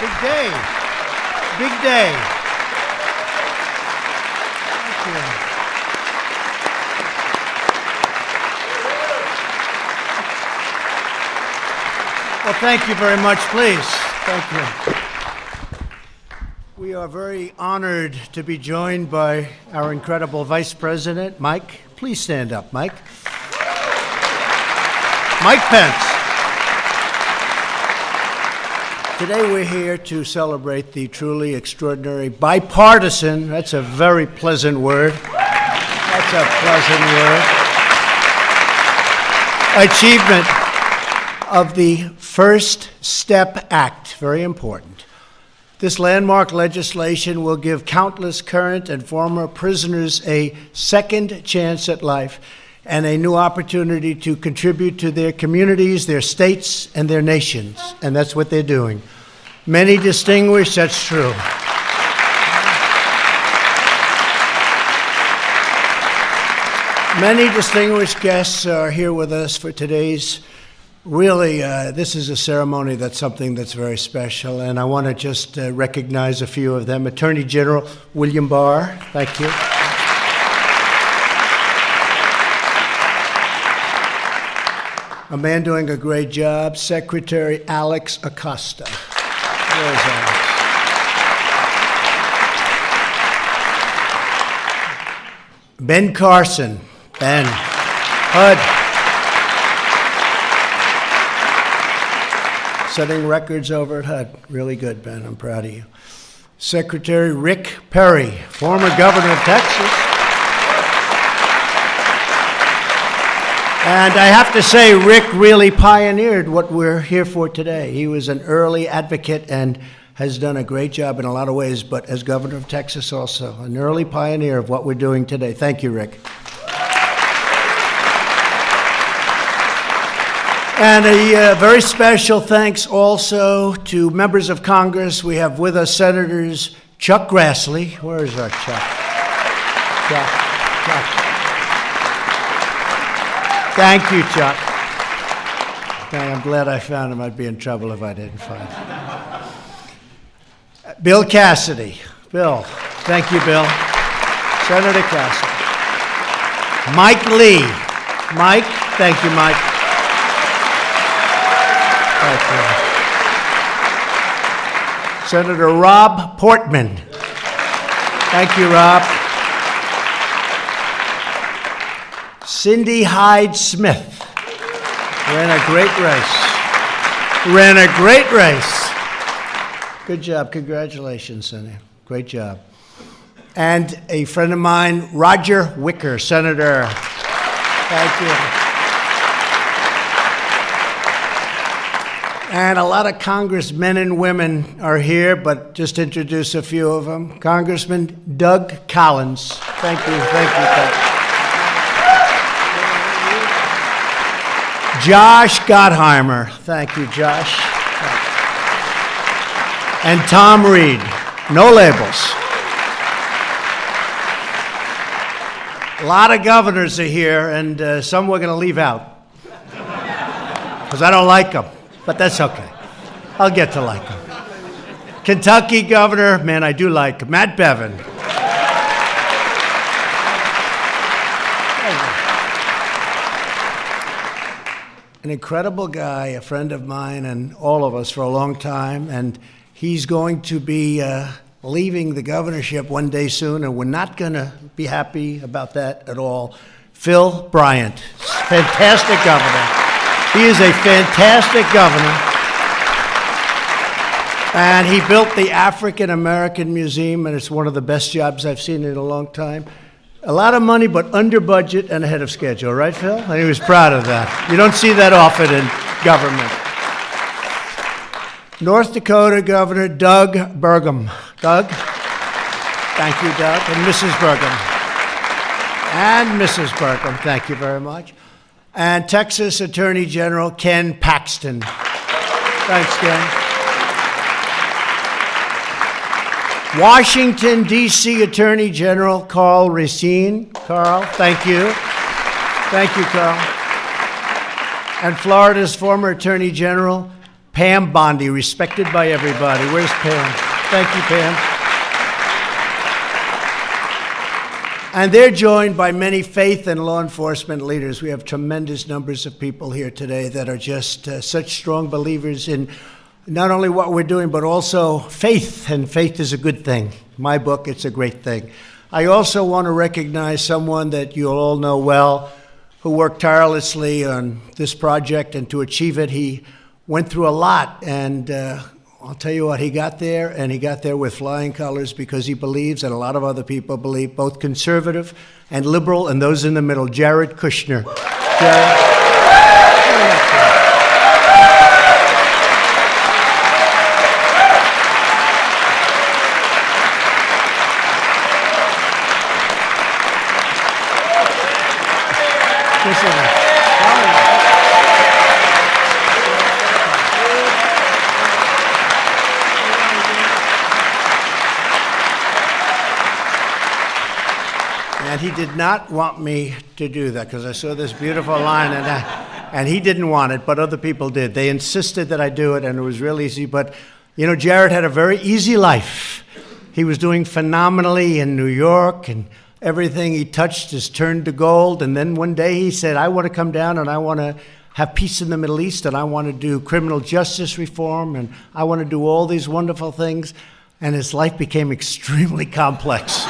Big day. Big day. Thank you. Well, thank you very much, please. Thank you. We are very honored to be joined by our incredible Vice President, Mike. Please stand up, Mike. Mike Pence. Today we're here to celebrate the truly extraordinary bipartisan, that's a very pleasant word, that's a pleasant word, achievement of the First Step Act, very important. This landmark legislation will give countless current and former prisoners a second chance at life and a new opportunity to contribute to their communities, their states, and their nations. And that's what they're doing. Many distinguished, that's true. Many distinguished guests are here with us for today's, really, this is a ceremony that's something that's very special, and I want to just recognize a few of them. Attorney General William Barr, thank you. A man doing a great job, Secretary Alex Acosta. Where's Alex? Ben Carson, Ben, HUD. Setting records over at HUD. Really good, Ben, I'm proud of you. Secretary Rick Perry, former governor of Texas. And I have to say, Rick really pioneered what we're here for today. He was an early advocate and has done a great job in a lot of ways, but as governor of Texas also, an early pioneer of what we're doing today. Thank you, Rick. And a very special thanks also to members of Congress. We have with us Senators Chuck Grassley. Where is our Chuck? Chuck. Thank you, Chuck. I'm glad I found him. I'd be in trouble if I didn't find him. Bill Cassidy. Bill. Thank you, Bill. Senator Cassidy. Mike Lee. Mike. Thank you, Mike. Thank you. Senator Rob Portman. Thank you, Rob. Cindy Hyde Smith ran a great race. Good job. Congratulations, Cindy. Great job. And a friend of mine, Roger Wicker, Senator. Thank you. And a lot of congressmen and women are here, but just introduce a few of them. Congressman Doug Collins. Thank you, Doug. Josh Gottheimer. Thank you, Josh. And Tom Reed. No labels. A lot of governors are here, and some we're going to leave out. Because I don't like them. But that's okay. I'll get to like him. Kentucky Governor, man, I do like Matt Bevin. An incredible guy, a friend of mine and all of us for a long time, and he's going to be leaving the governorship one day soon, and we're not going to be happy about that at all. Phil Bryant, fantastic governor. He is a fantastic governor, and he built the African American Museum, and it's one of the best jobs I've seen in a long time. A lot of money, but under budget and ahead of schedule, right, Phil? And he was proud of that. You don't see that often in government. North Dakota Governor Doug Burgum. Doug? Thank you, Doug. And Mrs. Burgum. And Mrs. Burgum, thank you very much. And Texas Attorney General Ken Paxton. Thanks, Ken. Washington, D.C. Attorney General Carl Racine. Carl, thank you. Thank you, Carl. And Florida's former Attorney General Pam Bondi, respected by everybody. Where's Pam? Thank you, Pam. And they're joined by many faith and law enforcement leaders. We have tremendous numbers of people here today that are just such strong believers in not only what we're doing, but also faith, and faith is a good thing. My book, it's a great thing. I also want to recognize someone that you'll all know well, who worked tirelessly on this project, and to achieve it, he went through a lot, and I'll tell you what, he got there, and he got there with flying colors because he believes, and a lot of other people believe, both conservative and liberal, and those in the middle. Jared Kushner. Jared. And he did not want me to do that because I saw this beautiful line, and he didn't want it, but other people did. They insisted that I do it, and it was real easy. But, you know, Jared had a very easy life. He was doing phenomenally in New York, and everything he touched is turned to gold. And then one day he said, I want to come down and I want to have peace in the Middle East, and I want to do criminal justice reform, and I want to do all these wonderful things. And his life became extremely complex.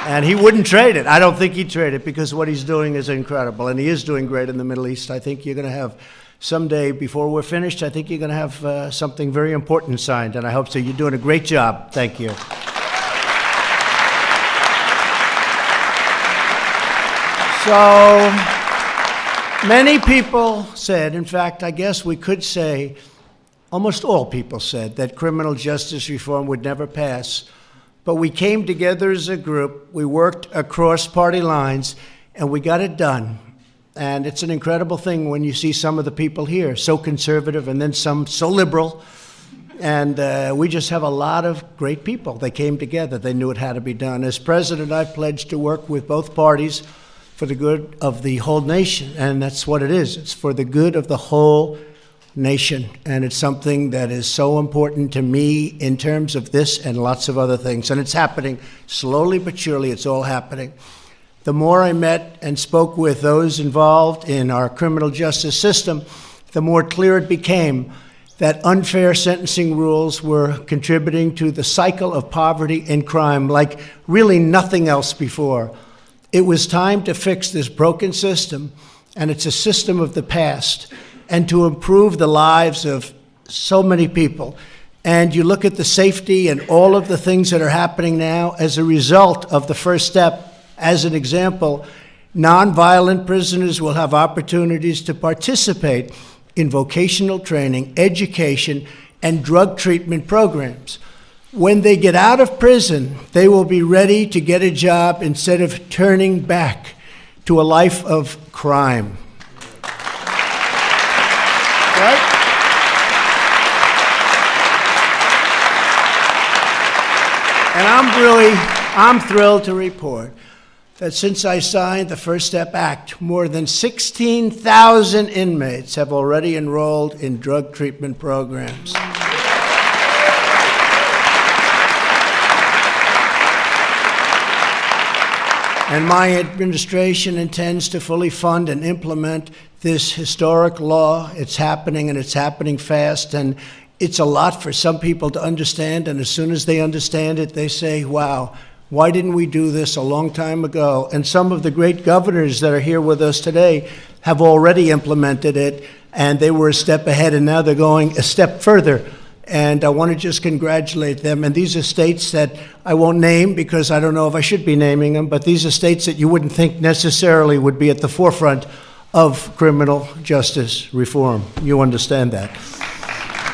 And he wouldn't trade it. I don't think he'd trade it because what he's doing is incredible. And he is doing great in the Middle East. I think you're going to have someday, before we're finished, I think you're going to have something very important signed. And I hope so. You're doing a great job. Thank you. So many people said, in fact, I guess we could say, almost all people said, that criminal justice reform would never pass. But we came together as a group, we worked across party lines, and we got it done. And it's an incredible thing when you see some of the people here, so conservative, and then some so liberal. And we just have a lot of great people. They came together, they knew it had to be done. As president, I pledged to work with both parties for the good of the whole nation, and that's what it is. It's for the good of the whole nation, and it's something that is so important to me in terms of this and lots of other things. And it's happening slowly but surely. It's all happening. The more I met and spoke with those involved in our criminal justice system, the more clear it became that unfair sentencing rules were contributing to the cycle of poverty and crime like really nothing else before. It was time to fix this broken system, and it's a system of the past, and to improve the lives of so many people. And you look at the safety and all of the things that are happening now as a result of the first step. As an example, nonviolent prisoners will have opportunities to participate in vocational training, education, and drug treatment programs. When they get out of prison, they will be ready to get a job instead of turning back to a life of crime. Right? And I'm thrilled to report that since I signed the First Step Act, more than 16,000 inmates have already enrolled in drug treatment programs. And my administration intends to fully fund and implement this historic law. It's happening, and it's happening fast, and it's a lot for some people to understand, and as soon as they understand it, they say, wow, why didn't we do this a long time ago? And some of the great governors that are here with us today have already implemented it, and they were a step ahead, and now they're going a step further. And I want to just congratulate them. And these are states that I won't name because I don't know if I should be naming them, but these are states that you wouldn't think necessarily would be at the forefront of criminal justice reform. You understand that.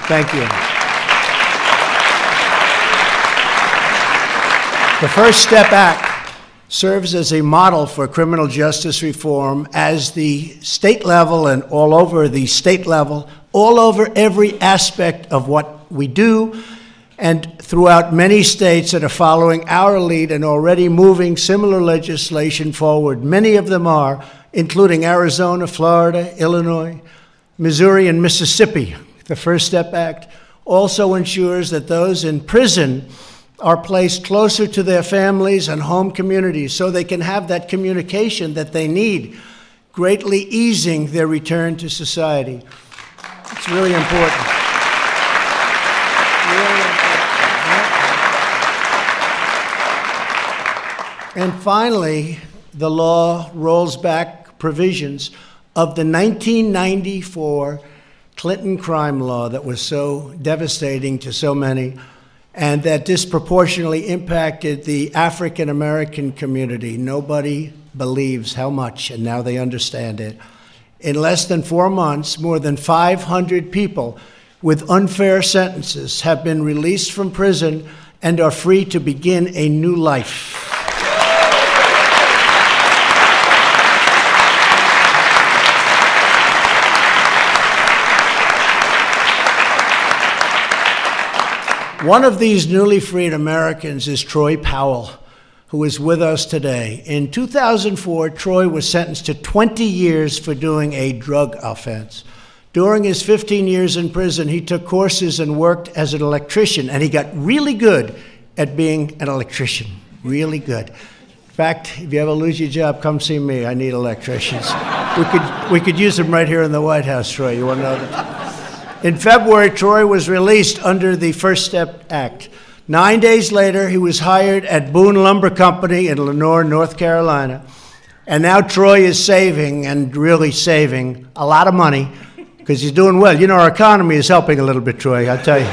Thank you. The First Step Act serves as a model for criminal justice reform as the state level and all over the state level, all over every aspect of what we do, and throughout many states that are following our lead and already moving similar legislation forward. Many of them are, including Arizona, Florida, Illinois, Missouri, and Mississippi. The First Step Act also ensures that those in prison are placed closer to their families and home communities so they can have that communication that they need, greatly easing their return to society. It's really important. Really important. And finally, the law rolls back provisions of the 1994 Clinton crime law that was so devastating to so many and that disproportionately impacted the African American community. Nobody believes how much, and now they understand it. In less than 4 months, more than 500 people with unfair sentences have been released from prison and are free to begin a new life. One of these newly freed Americans is Troy Powell, who is with us today. In 2004, Troy was sentenced to 20 years for doing a drug offense. During his 15 years in prison, he took courses and worked as an electrician, and he got really good at being an electrician, really good. In fact, if you ever lose your job, come see me. I need electricians. We could use them right here in the White House, Troy. You want to know that? In February, Troy was released under the First Step Act. 9 days later, he was hired at Boone Lumber Company in Lenoir, North Carolina. And now Troy is saving, and really saving, a lot of money because he's doing well. You know, our economy is helping a little bit, Troy, I'll tell you.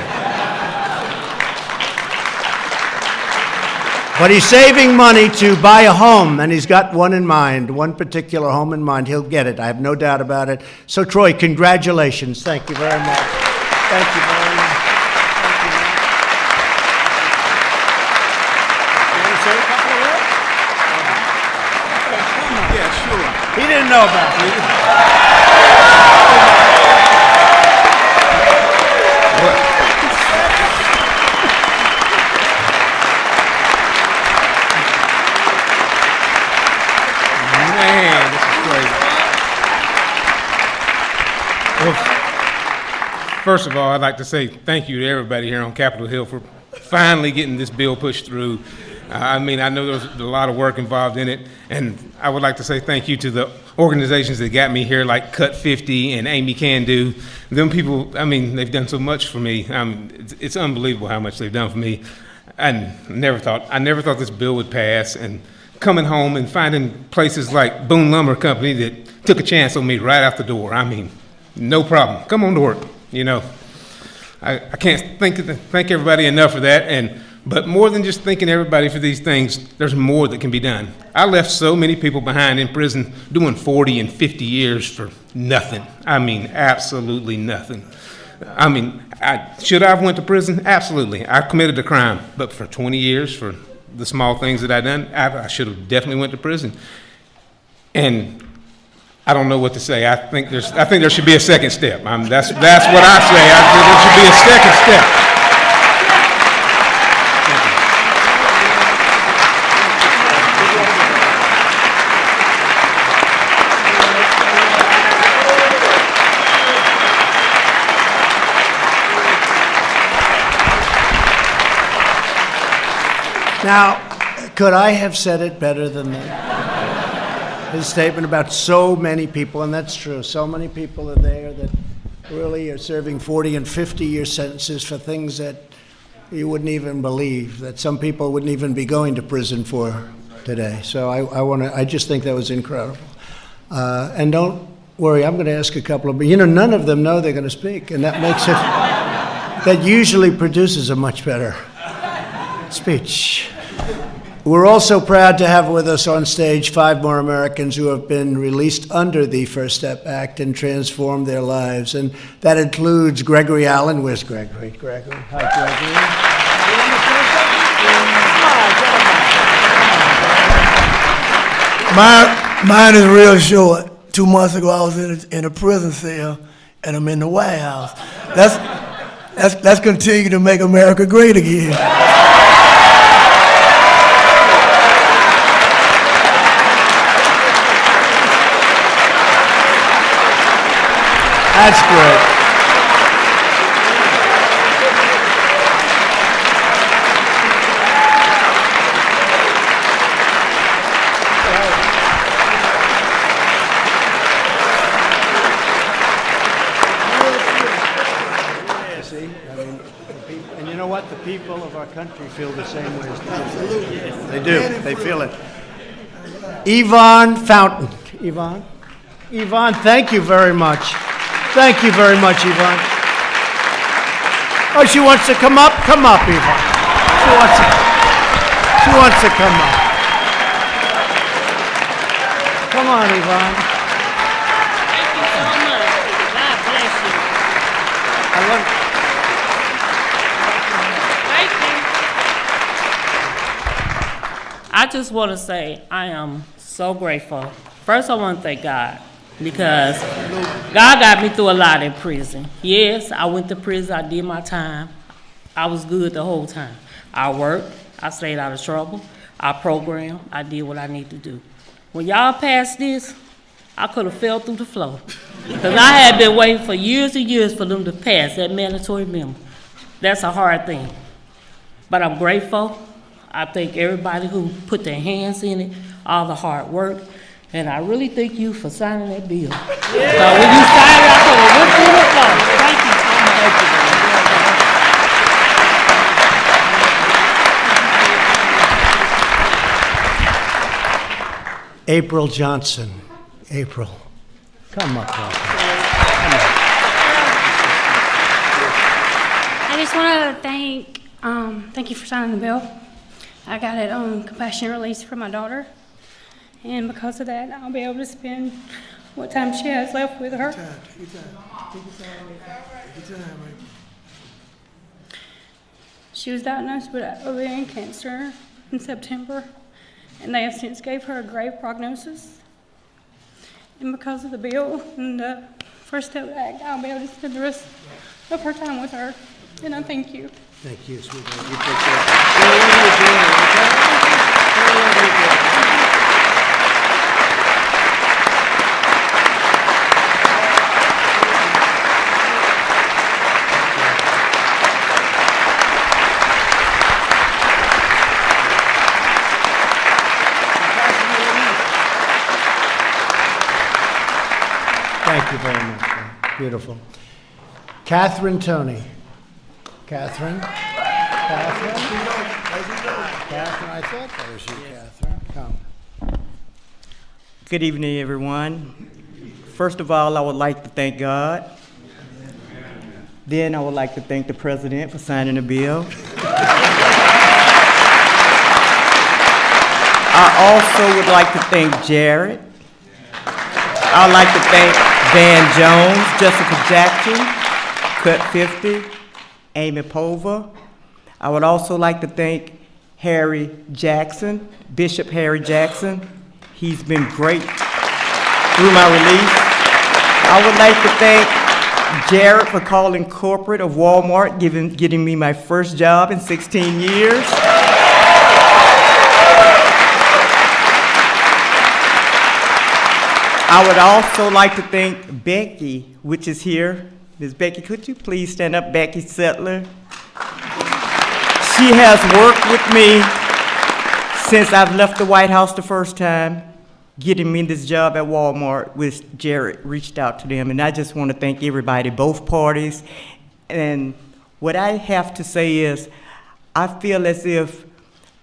But he's saving money to buy a home, and he's got one in mind, one particular home in mind. He'll get it. I have no doubt about it. So, Troy, congratulations. Thank you very much. Thank you very much. Thank you, man. You want to say a couple of words? Yeah, sure. He didn't know about it. First of all, I'd like to say thank you to everybody here on Capitol Hill for finally getting this bill pushed through. I mean, I know there was a lot of work involved in it, and I would like to say thank you to the organizations that got me here, like Cut 50 and Amy Can Do. Them people, I mean, they've done so much for me. It's unbelievable how much they've done for me. I never thought this bill would pass, and coming home and finding places like Boone Lumber Company that took a chance on me right out the door. I mean, no problem. Come on to work. You know, I can't thank everybody enough for that. But more than just thanking everybody for these things, there's more that can be done. I left so many people behind in prison doing 40 and 50 years for nothing. I mean, absolutely nothing. I mean, should I have went to prison? Absolutely. I committed a crime, but for 20 years for the small things that I done, I should have definitely went to prison. And I don't know what to say. I think there should be a second step. That's what I say. There should be a second step. Now, could I have said it better than that? His statement about so many people, and that's true. So many people are there that really are serving 40 and 50-year sentences for things that you wouldn't even believe, that some people wouldn't even be going to prison for today. So I just think that was incredible. And don't worry, I'm going to ask a couple of, but none of them know they're going to speak, and that makes it, that usually produces a much better speech. We're also proud to have with us on stage 5 more Americans who have been released under the First Step Act and transformed their lives. And that includes Gregory Allen. Where's Gregory? Gregory. Hi, Gregory. Mine is real short. 2 months ago, I was in a prison cell, and I'm in the White House. Let's continue to make America great again. That's great. See? I mean, and you know what? The people of our country feel the same way as absolutely. They do. They feel it. Yvonne Fountain. Yvonne? Yvonne, thank you very much. Thank you very much, Yvonne. Oh, she wants to come up? Come up, Yvonne. She wants to come up. Come on, Yvonne. Thank you so much. God bless you. I love Thank you. I just want to say I am so grateful. First, I want to thank God because God got me through a lot in prison. Yes, I went to prison. I did my time. I was good the whole time. I worked. I stayed out of trouble. I programmed. I did what I need to do. When y'all passed this, I could have fell through the floor. Because I had been waiting for years and years for them to pass that mandatory minimum. That's a hard thing. But I'm grateful. I thank everybody who put their hands in it, all the hard work. And I really thank you for signing that bill. So when you signed it, I could have went through the floor. Thank you so much. April Johnson. April, come up. I just want to thank you for signing the bill. I got it on compassionate release for my daughter, and because of that, I'll be able to spend what time she has left with her. Take your time, man. She was diagnosed with ovarian cancer in September, and they have since gave her a grave prognosis. And because of the bill and the First Step Act, I'll be able to spend the rest of her time with her. And I thank you. Thank you, sweetheart. You take care. Thank you very much. Beautiful. Catherine Toney. Catherine? Catherine, I thought that was you, Catherine. Come. Good evening, everyone. First of all, I would like to thank God. Then I would like to thank the President for signing the bill. I also would like to thank Jared. I'd like to thank Van Jones, Jessica Jackson, Cut 50, Amy Pova. I would also like to thank Harry Jackson, Bishop Harry Jackson. He's been great through my release. I would like to thank Jared for calling corporate of Walmart, getting me my first job in 16 years. I would also like to thank Becky, which is here. Ms. Becky, could you please stand up, Becky Settler? She has worked with me since I've left the White House the first time, getting me this job at Walmart, which Jared reached out to them. And I just want to thank everybody, both parties. And what I have to say is, I feel as if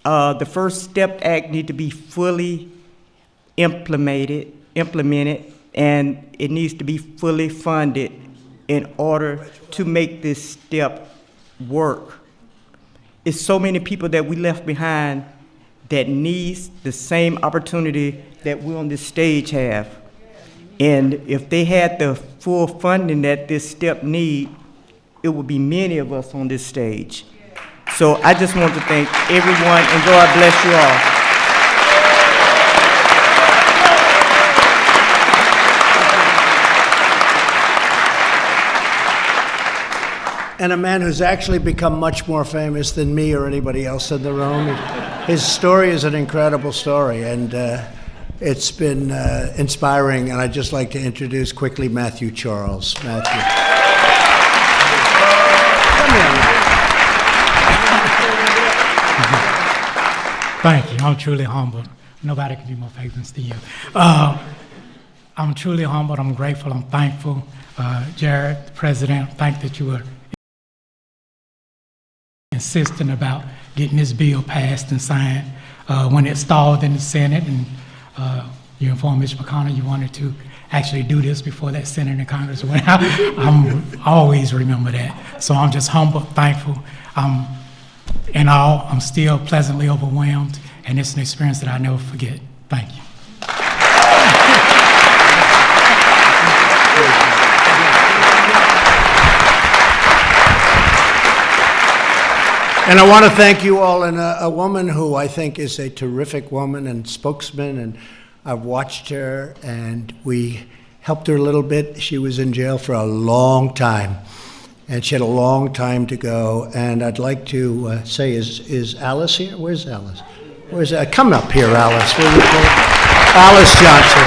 the First Step Act need to be fully implemented, and it needs to be fully funded in order to make this step work. It's so many people that we left behind that needs the same opportunity that we on this stage have. And if they had the full funding that this step need, it would be many of us on this stage. So I just want to thank everyone, and God bless you all. And a man who's actually become much more famous than me or anybody else in the room. His story is an incredible story, and it's been inspiring. And I'd just like to introduce quickly Matthew Charles. Matthew. Come here. Thank you. I'm truly humbled. Nobody can be more famous than you. I'm truly humbled. I'm grateful. I'm thankful. Jared, the President, thank that you were insisting about getting this bill passed and signed. When it stalled in the Senate, and you informed Mr. McConnell you wanted to actually do this before that Senate and Congress went out. I'm always remember that. So I'm just humble, thankful. In all, I'm still pleasantly overwhelmed, and it's an experience that I never forget. Thank you. And I want to thank you all, and a woman who I think is a terrific woman and spokesman, and I've watched her, and we helped her a little bit. She was in jail for a long time, and she had a long time to go. And I'd like to say, is Alice here? Where's Alice? Come up here, Alice. Alice Johnson.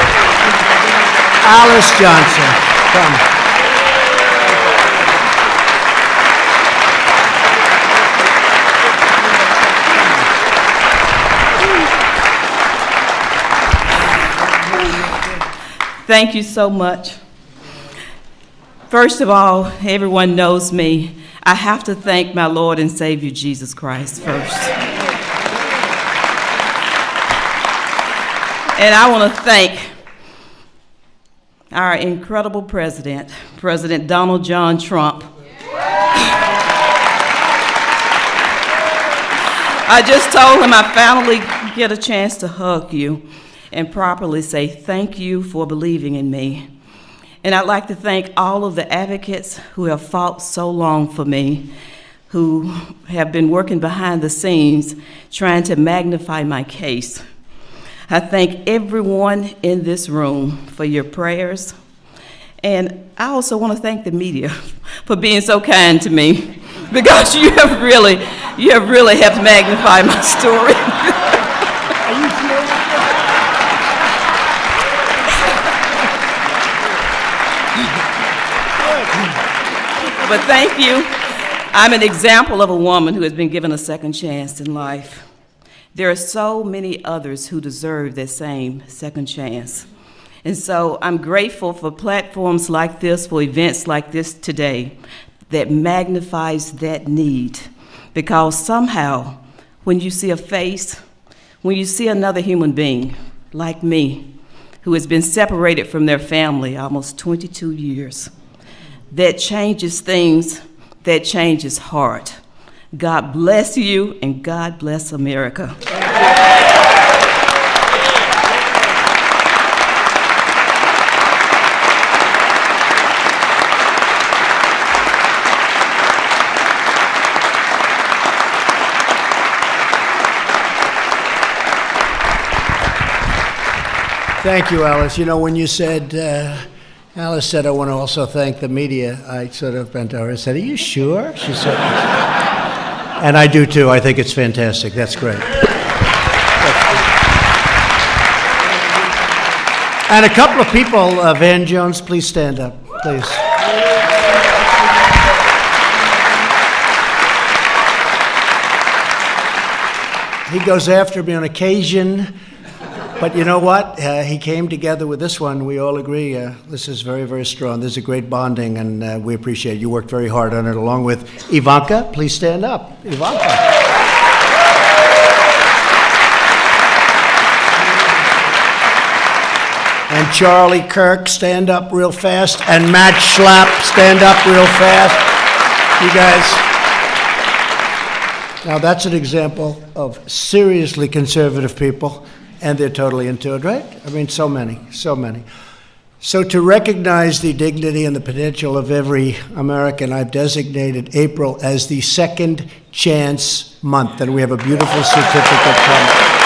Alice Johnson, come. Thank you so much. First of all, everyone knows me. I have to thank my Lord and Savior Jesus Christ first. And I want to thank our incredible president, President Donald John Trump. I just told him I finally get a chance to hug you and properly say thank you for believing in me. And I'd like to thank all of the advocates who have fought so long for me, who have been working behind the scenes trying to magnify my case. I thank everyone in this room for your prayers. And I also want to thank the media for being so kind to me, because you have really helped magnify my story. But thank you. I'm an example of a woman who has been given a second chance in life. There are so many others who deserve that same second chance. And so I'm grateful for platforms like this, for events like this today, that magnifies that need. Because somehow, when you see a face, when you see another human being like me, who has been separated from their family almost 22 years, that changes things, that changes heart. God bless you, and God bless America. Thank you, Alice. You know, when you said, Alice said, I want to also thank the media, I sort of bent over and said, are you sure? She said, and I do too. I think it's fantastic. That's great. And a couple of people, Van Jones, please stand up, please. He goes after me on occasion. But you know what? He came together with this one. We all agree this is very, very strong. There's a great bonding, and we appreciate it. You worked very hard on it, along with Ivanka. Please stand up. Ivanka. And Charlie Kirk, stand up real fast. And Matt Schlapp, stand up real fast. You guys. Now, that's an example of seriously conservative people. And they're totally into it, right? I mean, so many, so many. So to recognize the dignity and the potential of every American, I've designated April as the Second Chance Month, and we have a beautiful certificate coming.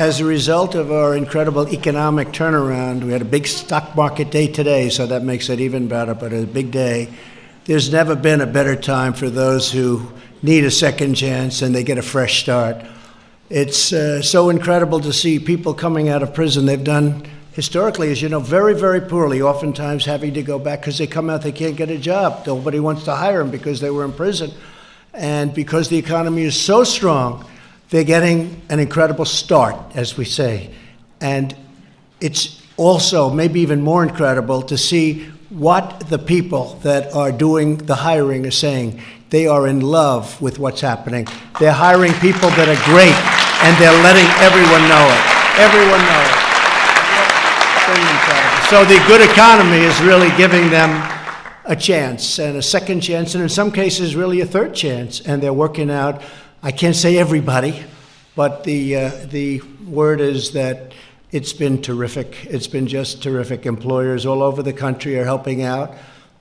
As a result of our incredible economic turnaround, we had a big stock market day today, so that makes it even better, but a big day. There's never been a better time for those who need a second chance and they get a fresh start. It's so incredible to see people coming out of prison. They've done historically, as you know, very, very poorly, oftentimes having to go back because they come out, they can't get a job. Nobody wants to hire them because they were in prison. And because the economy is so strong, they're getting an incredible start, as we say. And it's also maybe even more incredible to see what the people that are doing the hiring are saying. They are in love with what's happening. They're hiring people that are great, and they're letting everyone know it. Everyone know it. Pretty incredible. So the good economy is really giving them a chance, and a second chance, and in some cases really a third chance, and they're working out. I can't say everybody, but the word is that it's been terrific. It's been just terrific. Employers all over the country are helping out,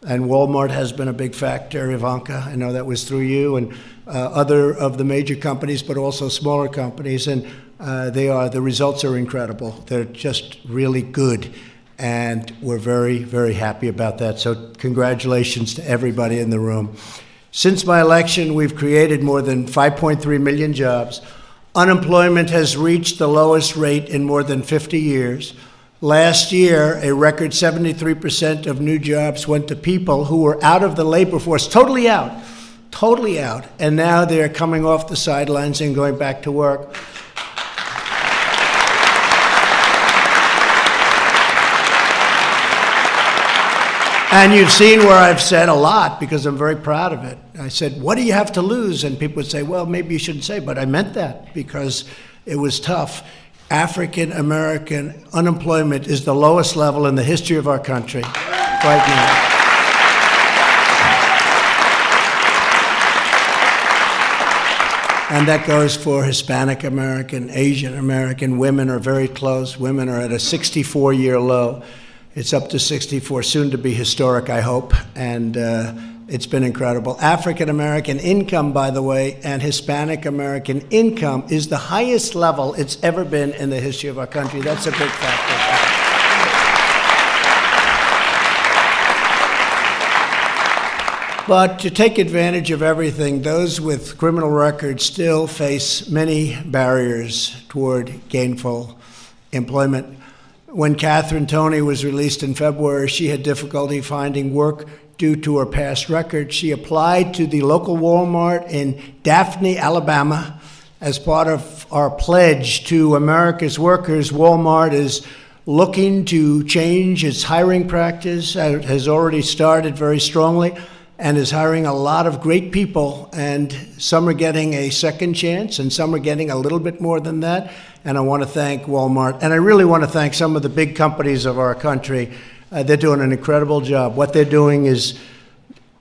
and Walmart has been a big factor. Ivanka, I know that was through you, and other of the major companies, but also smaller companies, and the results are incredible. They're just really good, and we're very, very happy about that. So congratulations to everybody in the room. Since my election, we've created more than 5.3 million jobs. Unemployment has reached the lowest rate in more than 50 years. Last year, a record 73% of new jobs went to people who were out of the labor force, totally out, and now they're coming off the sidelines and going back to work. And you've seen where I've said a lot, because I'm very proud of it. I said, what do you have to lose? And people would say, well, maybe you shouldn't say, but I meant that because it was tough. African American unemployment is the lowest level in the history of our country right now. And that goes for Hispanic American, Asian American. Women are very close. Women are at a 64-year low. It's up to 64, soon to be historic, I hope, and it's been incredible. African American income, by the way, and Hispanic American income is the highest level it's ever been in the history of our country. That's a big factor. But to take advantage of everything, those with criminal records still face many barriers toward gainful employment. When Catherine Toney was released in February, she had difficulty finding work due to her past record. She applied to the local Walmart in Daphne, Alabama. As part of our pledge to America's workers, Walmart is looking to change its hiring practice. It has already started very strongly and is hiring a lot of great people, and some are getting a second chance and some are getting a little bit more than that. And I want to thank Walmart, and I really want to thank some of the big companies of our country. They're doing an incredible job. What they're doing is,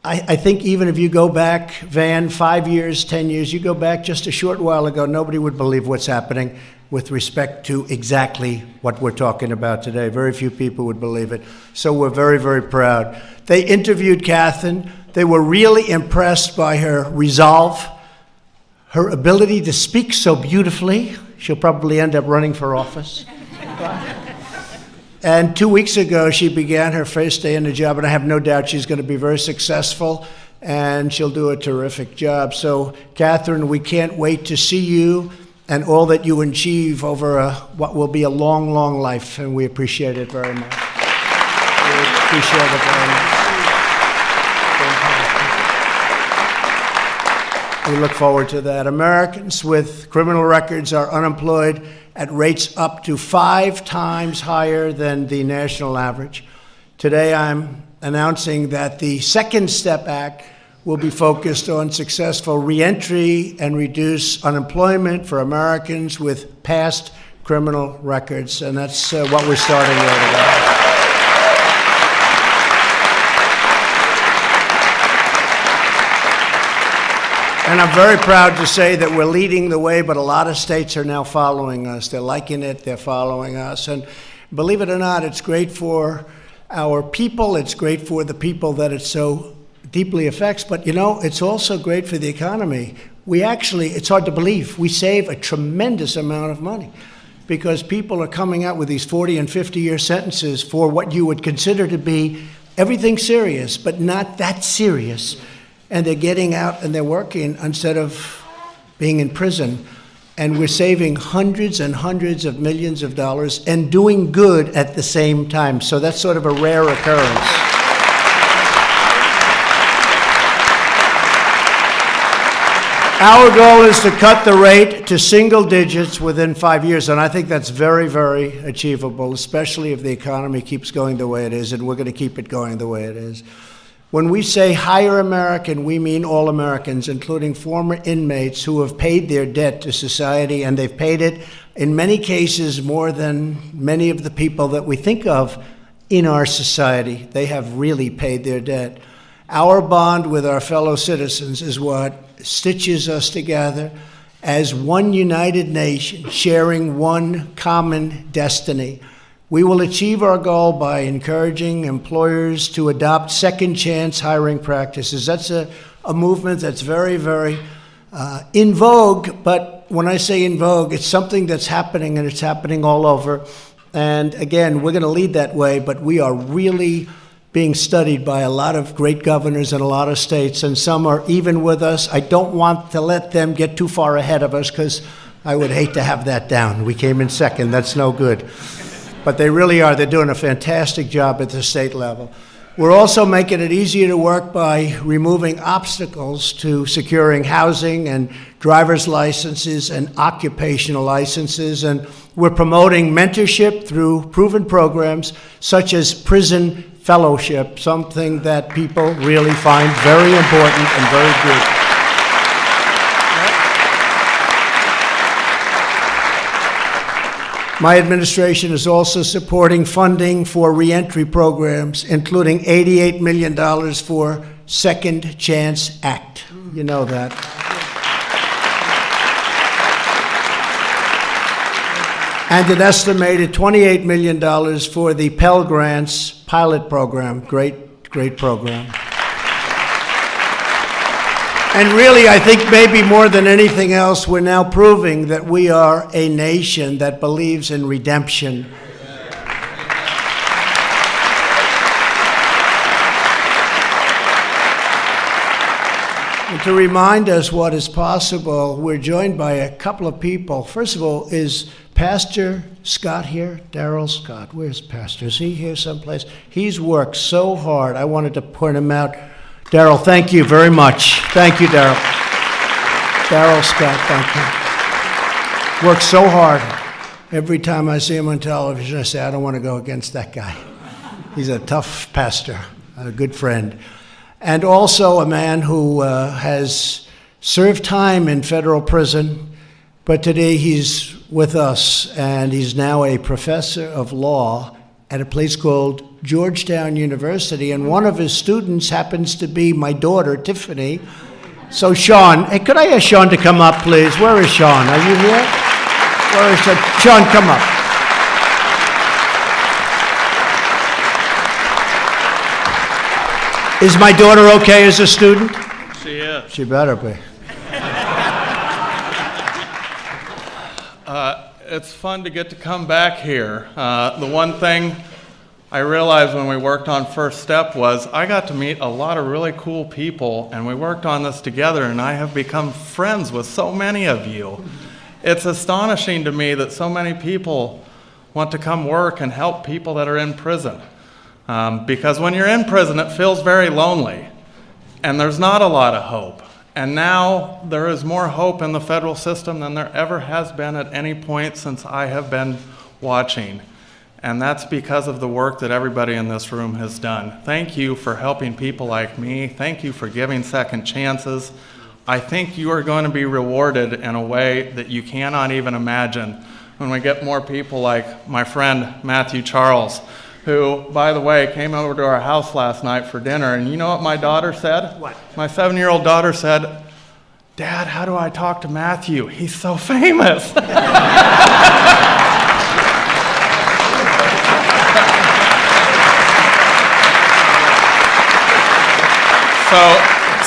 I think even if you go back, Van, 5 years, 10 years, you go back just a short while ago, nobody would believe what's happening with respect to exactly what we're talking about today. Very few people would believe it. So we're very, very proud. They interviewed Catherine. They were really impressed by her resolve, her ability to speak so beautifully. She'll probably end up running for office. And 2 weeks ago, she began her first day in the job, and I have no doubt she's going to be very successful, and she'll do a terrific job. So, Catherine, we can't wait to see you and all that you achieve over what will be a long, long life, and we appreciate it very much. We appreciate it very much. We look forward to that. Americans with criminal records are unemployed at rates up to 5 times higher than the national average. Today, I'm announcing that the Second Step Act will be focused on successful reentry and reduce unemployment for Americans with past criminal records, and that's what we're starting right away. And I'm very proud to say that we're leading the way, but a lot of states are now following us. They're liking it, they're following us. And believe it or not, it's great for our people, it's great for the people that it so deeply affects, but you know, it's also great for the economy. We actually, it's hard to believe, we save a tremendous amount of money because people are coming out with these 40 and 50-year sentences for what you would consider to be everything serious, but not that serious. And they're getting out and they're working instead of being in prison. and we're saving hundreds and hundreds of millions of dollars and doing good at the same time. So that's sort of a rare occurrence. Our goal is to cut the rate to single digits within 5 years, and I think that's very, very achievable, especially if the economy keeps going the way it is, and we're going to keep it going the way it is. When we say hire American, we mean all Americans, including former inmates who have paid their debt to society, and they've paid it, in many cases, more than many of the people that we think of in our society. They have really paid their debt. Our bond with our fellow citizens is what stitches us together as one united nation, sharing one common destiny. We will achieve our goal by encouraging employers to adopt second chance hiring practices. That's a movement that's very, very in vogue, but when I say in vogue, it's something that's happening, and it's happening all over. And again, we're going to lead that way, but we are really being studied by a lot of great governors in a lot of states, and some are even with us. I don't want to let them get too far ahead of us, because I would hate to have that down. We came in second. That's no good. But they really are. They're doing a fantastic job at the state level. We're also making it easier to work by removing obstacles to securing housing and driver's licenses and occupational licenses. And we're promoting mentorship through proven programs such as prison fellowship, something that people really find very important and very good. My administration is also supporting funding for reentry programs, including $88 million for Second Chance Act. You know that. And an estimated $28 million for the Pell Grants pilot program. Great, great program. And really, I think maybe more than anything else, we're now proving that we are a nation that believes in redemption. And to remind us what is possible, we're joined by a couple of people. First of all, is Pastor Scott here? Darrell Scott. Where's Pastor? Is he here someplace? He's worked so hard. I wanted to point him out. Darrell, thank you very much. Thank you, Darrell. Darrell Scott, thank you. Worked so hard. Every time I see him on television, I say, I don't want to go against that guy. He's a tough pastor, a good friend. And also a man who has served time in federal prison, but today he's with us, and he's now a professor of law at a place called Georgetown University, and one of his students happens to be my daughter, Tiffany. So Sean, hey, could I ask Sean to come up, please? Where is Sean? Are you here? Where is Sean? Sean, come up. Is my daughter okay as a student? She is. She better be. It's fun to get to come back here. The one thing I realized when we worked on First Step was I got to meet a lot of really cool people, and we worked on this together, and I have become friends with so many of you. It's astonishing to me that so many people want to come work and help people that are in prison. Because when you're in prison, it feels very lonely, and there's not a lot of hope. And now there is more hope in the federal system than there ever has been at any point since I have been watching. And that's because of the work that everybody in this room has done. Thank you for helping people like me. Thank you for giving second chances. I think you are going to be rewarded in a way that you cannot even imagine when we get more people like my friend Matthew Charles, who, by the way, came over to our house last night for dinner. And you know what my daughter said? What? My 7-year-old daughter said, "Dad, how do I talk to Matthew? He's so famous."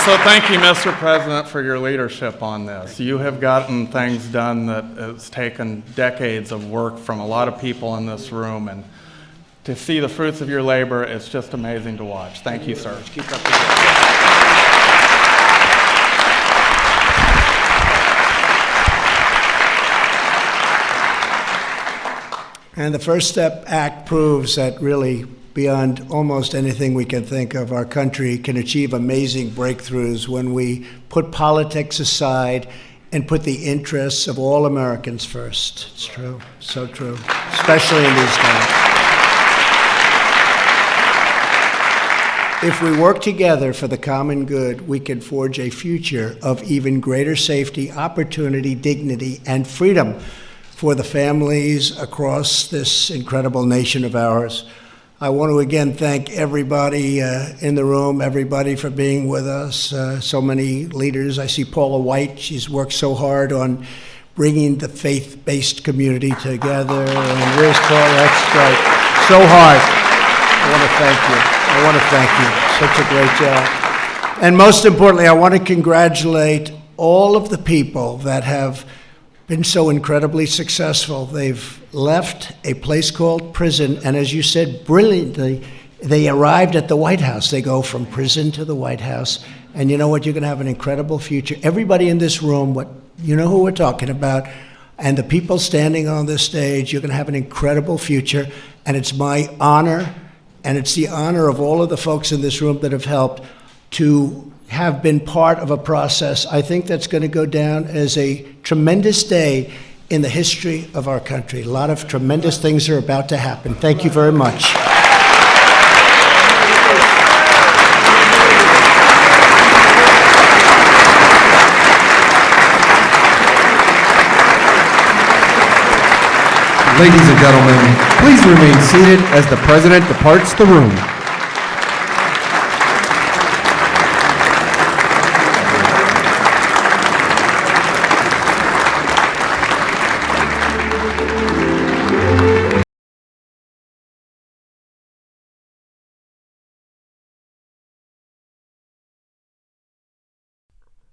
So thank you, Mr. President, for your leadership on this. You have gotten things done that has taken decades of work from a lot of people in this room, and to see the fruits of your labor, it's just amazing to watch. Thank you, sir. Keep up the good work. And the First Step Act proves that really, beyond almost anything we can think of, our country can achieve amazing breakthroughs when we put politics aside and put the interests of all Americans first. It's true, so true, especially in these times. If we work together for the common good, we can forge a future of even greater safety, opportunity, dignity, and freedom for the families across this incredible nation of ours. I want to again thank everybody in the room, everybody for being with us, so many leaders. I see Paula White, she's worked so hard on bringing the faith-based community together. And where's Paula? That's right, so hard. I want to thank you. I want to thank you. Such a great job. And most importantly, I want to congratulate all of the people that have been so incredibly successful. They've left a place called prison, and as you said brilliantly, they arrived at the White House. They go from prison to the White House, and you know what? You're going to have an incredible future. Everybody in this room, you know who we're talking about, and the people standing on this stage, you're going to have an incredible future, and it's my honor, and it's the honor of all of the folks in this room that have helped to have been part of a process, I think, that's going to go down as a tremendous day in the history of our country. A lot of tremendous things are about to happen. Thank you very much. Ladies and gentlemen, please remain seated as the President departs the room.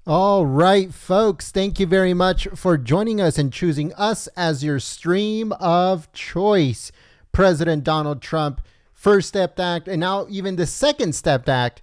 All right, folks, thank you very much for joining us and choosing us as your stream of choice. President Donald Trump, First Step Act, and now even the Second Step Act,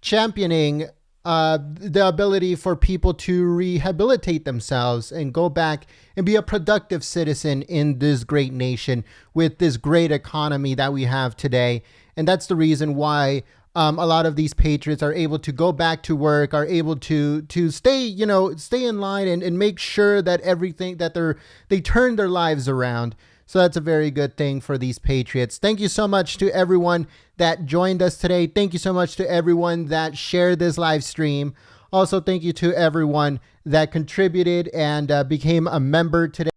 championing the ability for people to rehabilitate themselves and go back and be a productive citizen in this great nation with this great economy that we have today. And that's the reason why a lot of these patriots are able to go back to work, are able to stay in line and make sure that everything that they turn their lives around. So that's a very good thing for these patriots. Thank you so much to everyone that joined us today. Thank you so much to everyone that shared this live stream. Also, thank you to everyone that contributed and became a member today.